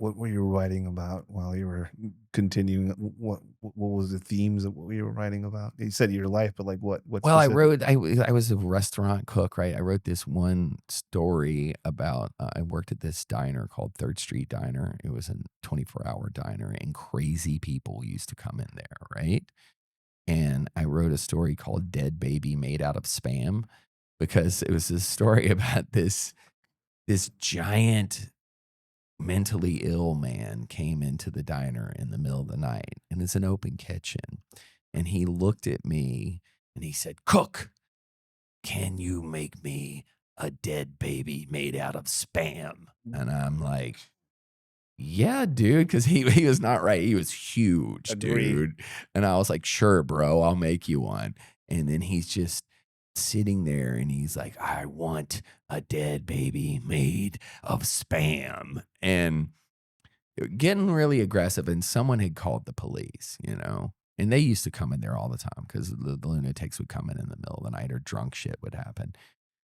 what were you writing about while you were continuing? What was the themes of what you were writing about? You said your life, but like what Well, specific? I was a restaurant cook, right? I wrote this one story about, I worked at this diner called Third Street Diner. It was a 24-hour diner, and crazy people used to come in there, right? And I wrote a story called Dead Baby Made Out of Spam because it was this story about this giant mentally ill man came into the diner in the middle of the night, and it's an open kitchen. And he looked at me and he said, "Cook, can you make me a dead baby made out of spam?" And I'm like, "Yeah, dude," because he was not right. He was huge, Agree. dude. And I was like, "Sure, bro, I'll make you one." And then he's just sitting there and he's like, "I want a dead baby made of spam." And getting really aggressive, and someone had called the police, you know? And they used to come in there all the time because the lunatics would come in the middle of the night or drunk shit would happen.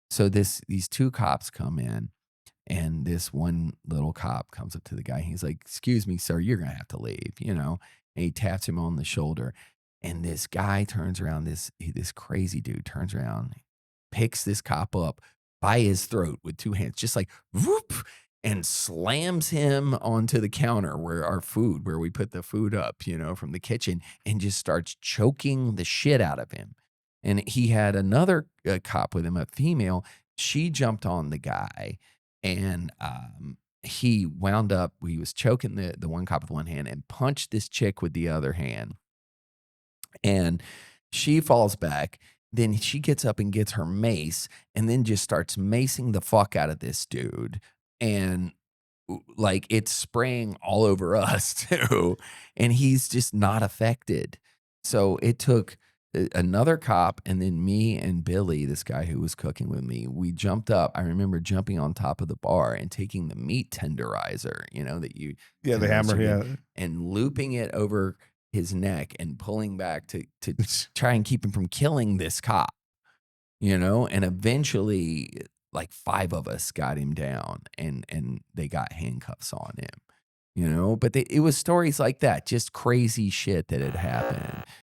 So these 2 cops come in, and this one little cop comes up to the guy. He's like, "Excuse me, sir, you're gonna have to leave," you know? And he taps him on the shoulder, and this guy turns around, this crazy dude turns around, picks this cop up by his throat with 2 hands, just like, whoop, and slams him onto the counter where our food where we put the food up, you know, from the kitchen, and just starts choking the shit out of him. And he had another, cop with him, a female. She jumped on the guy, and, he wound up he was choking the one cop with one hand and punched this chick with the other hand, and she falls back. Then she gets up and gets her mace and then just starts macing the fuck out of this dude. And like it's spraying all over us too. And he's just not affected. So it took another cop and then me and Billy, this guy who was cooking with me. We jumped up. I remember jumping on top of the bar and taking the meat tenderizer, you know, that you Yeah, the tenderize hammer. your meat, Yeah. and looping it over his neck and pulling back to try and keep him from killing this cop, you know? And eventually, like 5 of us got him down and they got handcuffs on him, you know? But it was stories like that, just crazy shit that had happened.